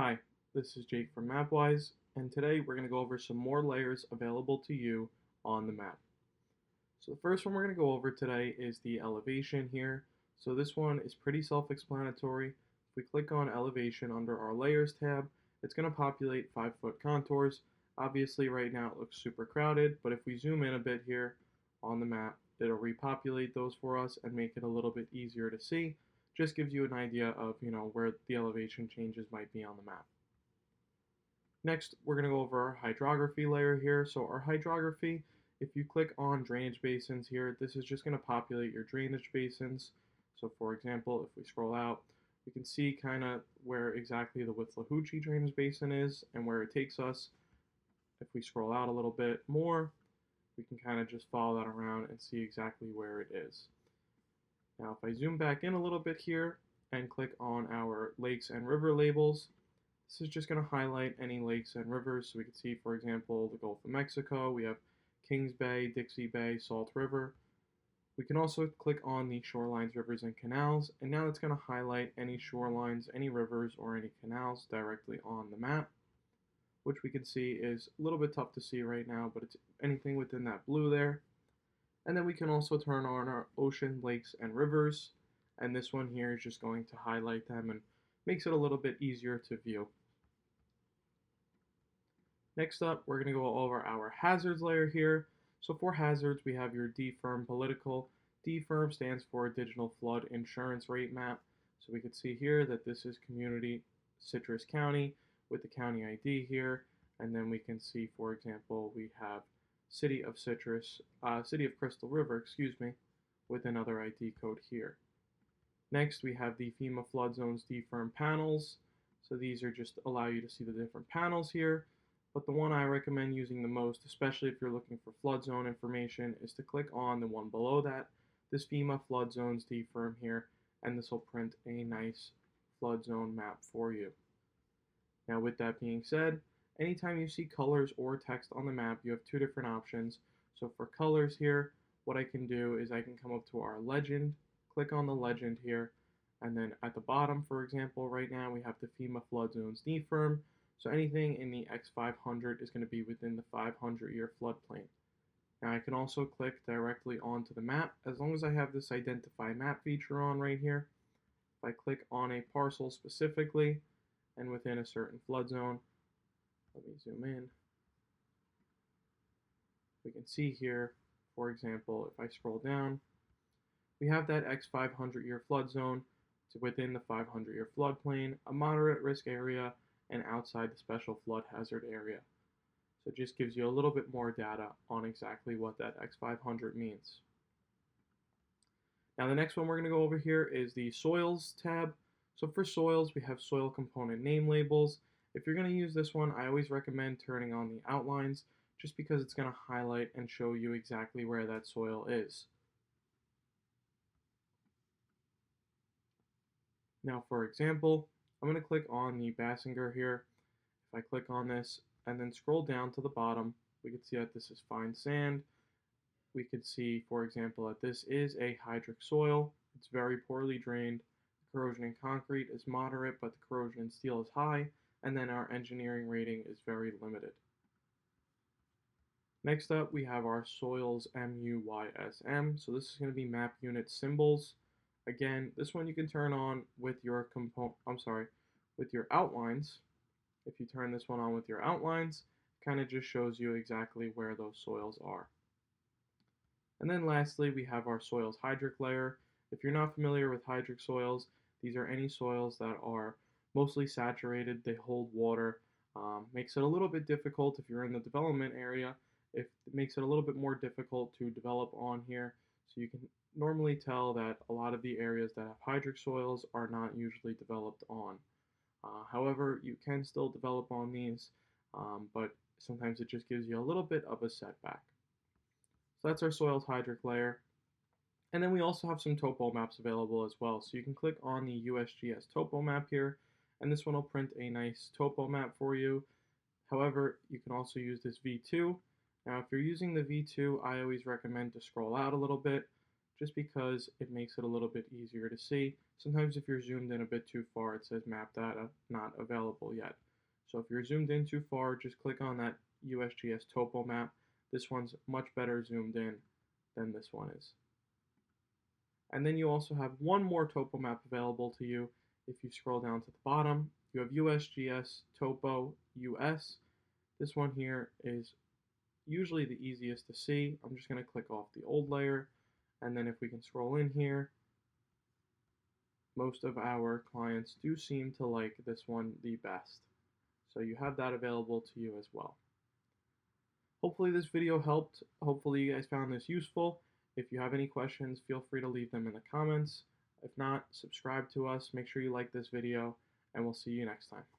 Hi, this is Jake from MapWise, and today we're going to go over some more layers available to you on the map. So the first one we're going to go over today is the elevation here. So this one is pretty self-explanatory. If we click on elevation under our layers tab, it's going to populate 5-foot contours. Obviously right now it looks super crowded, but if we zoom in a bit here on the map, it'll repopulate those for us and make it a little bit easier to see. Just gives you an idea of, where the elevation changes might be on the map. Next, we're going to go over our hydrography layer here. So our hydrography, if you click on drainage basins here, this is just going to populate your drainage basins. So for example, if we scroll out, we can see kind of where exactly the Withlacoochee drainage basin is and where it takes us. If we scroll out a little bit more, we can kind of just follow that around and see exactly where it is. Now, if I zoom back in a little bit here and click on our lakes and river labels, this is just going to highlight any lakes and rivers. So we can see, for example, the Gulf of Mexico. We have Kings Bay, Dixie Bay, Salt River. We can also click on the shorelines, rivers, and canals. And now it's going to highlight any shorelines, any rivers, or any canals directly on the map, which we can see is a little bit tough to see right now, but it's anything within that blue there. And then we can also turn on our ocean, lakes, and rivers. And this one here is just going to highlight them and makes it a little bit easier to view. Next up, we're going to go over our hazards layer here. So for hazards, we have your DFIRM political. DFIRM stands for Digital Flood Insurance Rate Map. So we can see here that this is Community Citrus County with the county ID here. And then we can see, for example, we have City of Crystal River, with another ID code here. Next, we have the FEMA flood zones DFIRM panels. So these are just allow you to see the different panels here. But the one I recommend using the most, especially if you're looking for flood zone information, is to click on the one below that, this FEMA flood zones DFIRM here, and this will print a nice flood zone map for you. Now with that being said, anytime you see colors or text on the map, you have two different options. So for colors here, what I can do is I can come up to our legend, click on the legend here, and then at the bottom, for example, right now we have the FEMA flood zones DFIRM. So anything in the X500 is going to be within the 500-year floodplain. Now I can also click directly onto the map as long as I have this identify map feature on right here. If I click on a parcel specifically and within a certain flood zone, let me zoom in. We can see here, for example, if I scroll down, we have that X500-year flood zone to within the 500-year floodplain, a moderate risk area, and outside the special flood hazard area. So it just gives you a little bit more data on exactly what that X500 means. Now the next one we're going to go over here is the soils tab. So for soils, we have soil component name labels. If you're going to use this one, I always recommend turning on the outlines just because it's going to highlight and show you exactly where that soil is. Now for example, I'm going to click on the Basinger here. If I click on this and then scroll down to the bottom, we can see that this is fine sand. We could see, for example, that this is a hydric soil. It's very poorly drained. The corrosion in concrete is moderate, but the corrosion in steel is high. And then our engineering rating is very limited. Next up, we have our soils MUYSM. So this is going to be map unit symbols. Again, this one you can turn on with your with your outlines. If you turn this one on with your outlines, it kind of just shows you exactly where those soils are. And then lastly, we have our soils hydric layer. If you're not familiar with hydric soils, these are any soils that are mostly saturated, they hold water. Makes it a little bit difficult if you're in the development area. It makes it a little bit more difficult to develop on here. So you can normally tell that a lot of the areas that have hydric soils are not usually developed on. However, you can still develop on these, but sometimes it just gives you a little bit of a setback. So that's our soils hydric layer. And then we also have some topo maps available as well. So you can click on the USGS topo map here, and this one will print a nice topo map for you. However, you can also use this V2. Now, if you're using the V2, I always recommend to scroll out a little bit, just because it makes it a little bit easier to see. Sometimes if you're zoomed in a bit too far, it says map data not available yet. So if you're zoomed in too far, just click on that USGS topo map. This one's much better zoomed in than this one is. And then you also have one more topo map available to you. If you scroll down to the bottom, you have USGS Topo US. This one here is usually the easiest to see. I'm just going to click off the old layer, and then if we can scroll in here, most of our clients do seem to like this one the best. So you have that available to you as well. Hopefully this video helped. Hopefully you guys found this useful. If you have any questions, feel free to leave them in the comments. If not, subscribe to us, make sure you like this video, and we'll see you next time.